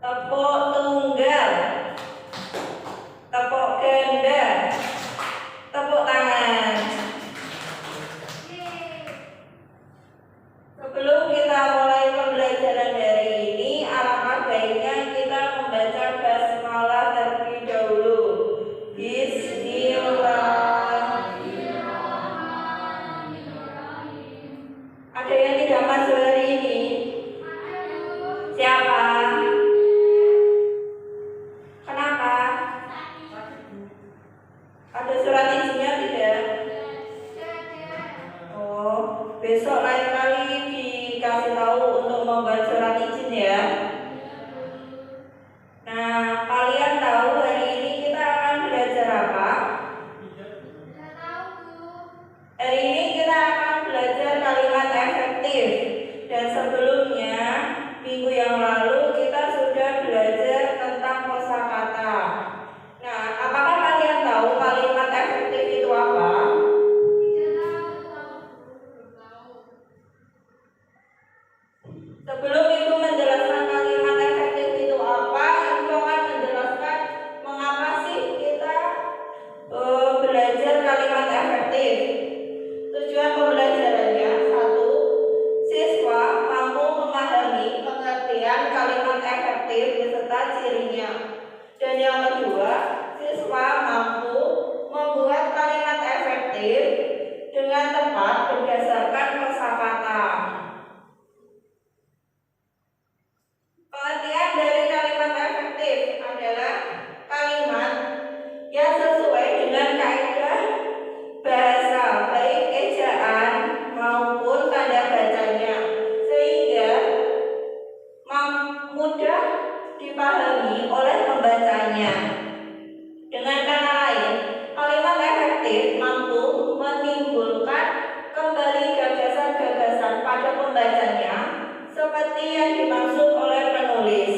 tepuk tunggal, tepuk ganda, tepuk tangan. Sebelum kita mulai pembelajaran hari ini, alangkah baiknya kita membaca basmalah terlebih dahulu. Bismillahirrahmanirrahim. Ada yang tidak masuk hari ini? Siapa? Kenapa? Ada surat izinnya tidak? Oh, besok lain kali dikasih tahu untuk membuat surat izin ya. Nah, kalian tahu hari ini kita akan belajar apa? Hari ini kita akan belajar kalimat efektif. Dan sebelumnya, minggu yang lalu kita sudah belajar tentang kosakata. Nah, apakah kalian tahu kalimat efektif itu apa? Sebelum Ibu menjelaskan kalimat efektif itu apa, Ibu akan menjelaskan mengapa sih kita belajar kalimat efektif. Tujuan pembelajarannya: 1. Siswa mampu memahami pengertian kalimat efektif beserta cirinya. Dan yang kedua, siswa mampu membuat kalimat efektif dengan tepat berdasarkan kosakata. Pengertian dari kalimat efektif adalah kalimat yang sesuai dengan kaidah bahasa, baik ejaan maupun tanda bacanya, sehingga mudah dipahami oleh pembacanya. Dengan kata lain, kalimat efektif mampu menimbulkan kembali gagasan-gagasan pada pembacanya seperti yang dimaksud oleh penulis.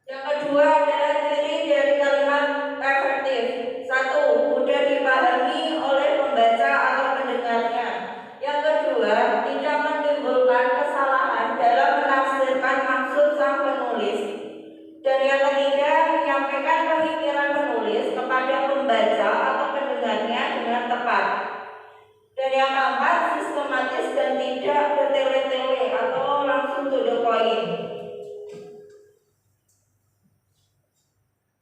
Yang kedua adalah ciri dari kalimat efektif. 1. Mudah dipahami oleh pembaca atau pendengarnya. Yang kedua, tidak menimbulkan kesalahan dalam menafsirkan maksud sang penulis. Dan yang ketiga, menyampaikan pemikiran penulis kepada pembaca atau pendengarnya dengan tepat. Dan yang keempat, sistematis dan tidak bertele-tele atau langsung to the point.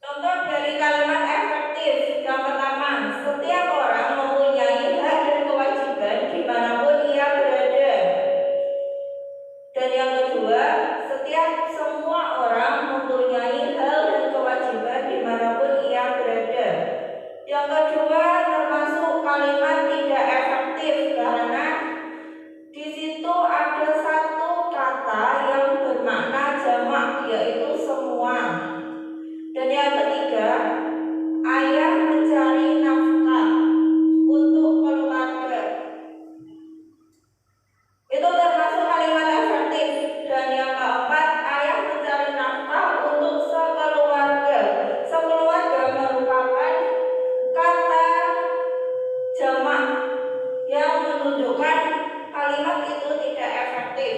Contoh dari kalimat efektif yang pertama, setiap orang mempunyai hak dan kewajiban dimanapun ia berada. Dan yang kedua, semua orang mempunyai hak dan kewajiban dimanapun ia berada. Yang kedua termasuk kalimat tidak efektif karena di situ ada satu kata yang bermakna jamak, yaitu semua. Dan yang ketiga, ayah mencari nafkah untuk keluarga. Itu termasuk kalimat efektif. Dan yang keempat, ayah mencari nafkah untuk sekeluarga. Sekeluarga merupakan kata jamak yang menunjukkan kalimat itu tidak efektif.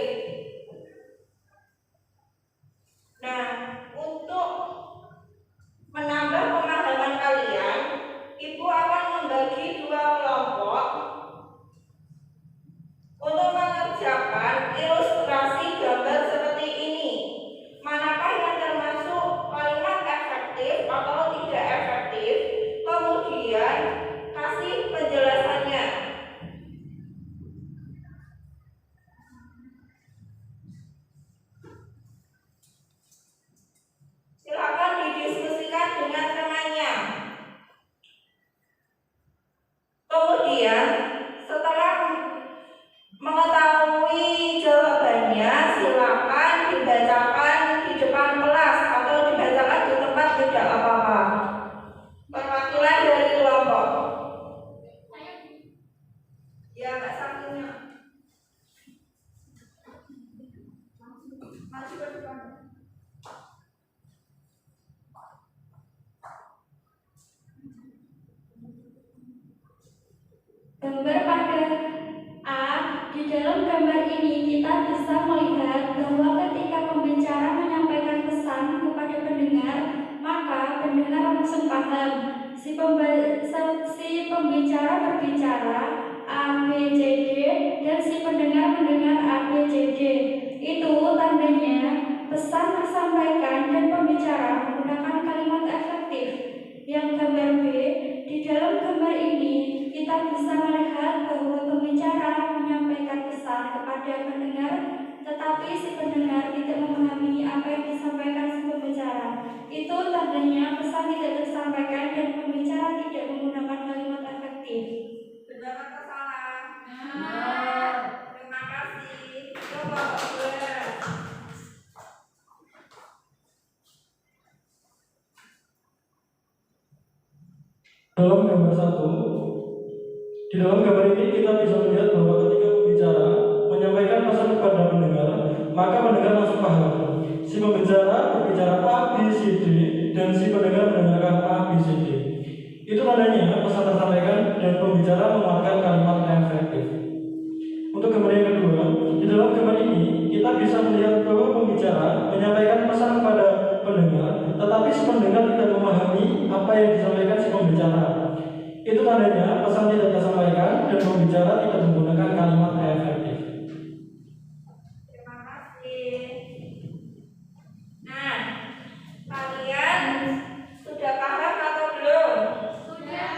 Nah, untuk menambah pemahaman kalian, Ibu akan membagi dua kelompok untuk mengerjakan ilustrasi gambar seperti ini. Manakah yang termasuk kalimat efektif atau tidak efektif? Kemudian kasih penjelasannya. Silakan didiskusikan dengan temannya. Kemudian setelah mengetahui jawabannya, silakan dibacakan di depan kelas atau dibacakan di tempat, tidak apa-apa. Perwakilan dari kelompok. Ya, Kak sampingnya. Maju ke depan. Gambar pada A di paham. Si pembicara berbicara A, B, C, D, dan si pendengar mendengar A, B, C, D. Itu tandanya pesan tersampaikan dan pembicara menggunakan kalimat efektif. Yang gambar B, di dalam gambar ini kita bisa melihat bahwa pembicara menyampaikan pesan kepada pendengar, tetapi si pendengar tidak memahami apa yang disampaikan si pembicara. Itu tandanya pesan tidak tersampaikan dan pembicara tidak menggunakan kalimat efektif. Benar atau salah? Benar. Terima kasih. Coba boleh. Dalam gambar 1, di dalam gambar ini kita bisa melihat bahwa ketika pembicara menyampaikan pesan kepada pendengar, maka pendengar langsung paham. Si pembicara berbicara A, B, C, D, dan si pendengar mendengarkan A, B, C, D. Itu tandanya pesan tersampaikan dan pembicara mengeluarkan kalimat efektif. Untuk gambar yang kedua, di dalam gambar ini kita bisa melihat bahwa pembicara menyampaikan pesan kepada pendengar, tetapi si pendengar tidak memahami apa yang disampaikan si pembicara. Itu tandanya pesan tidak tersampaikan dan pembicara tidak menggunakan kalimat efektif. Terima kasih. Nah, kalian sudah paham atau belum? Sudah.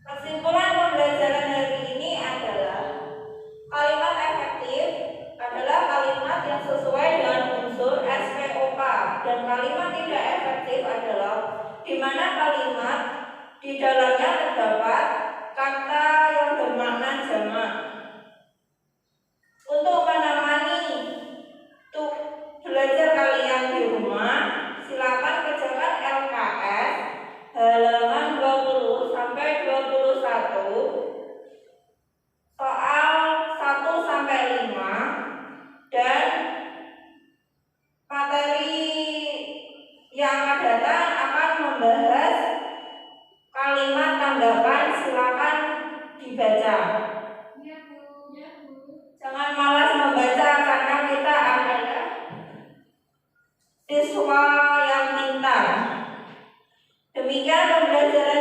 Kesimpulan pembelajaran hari ini adalah kalimat efektif adalah kalimat yang sesuai dengan unsur SPOK, dan kalimat tidak efektif adalah di mana kalimat di dalamnya terdapat kata yang bermakna jamak. Untuk menemani belajar kalian di rumah, silakan kerjakan LKS halaman 20 sampai 21, soal 1 sampai 5, dan materi yang akan datang akan membahas kalimat tanggapan. Silakan dibaca. Jangan malas membaca karena kita adalah siswa yang pintar. Demikian pembelajaran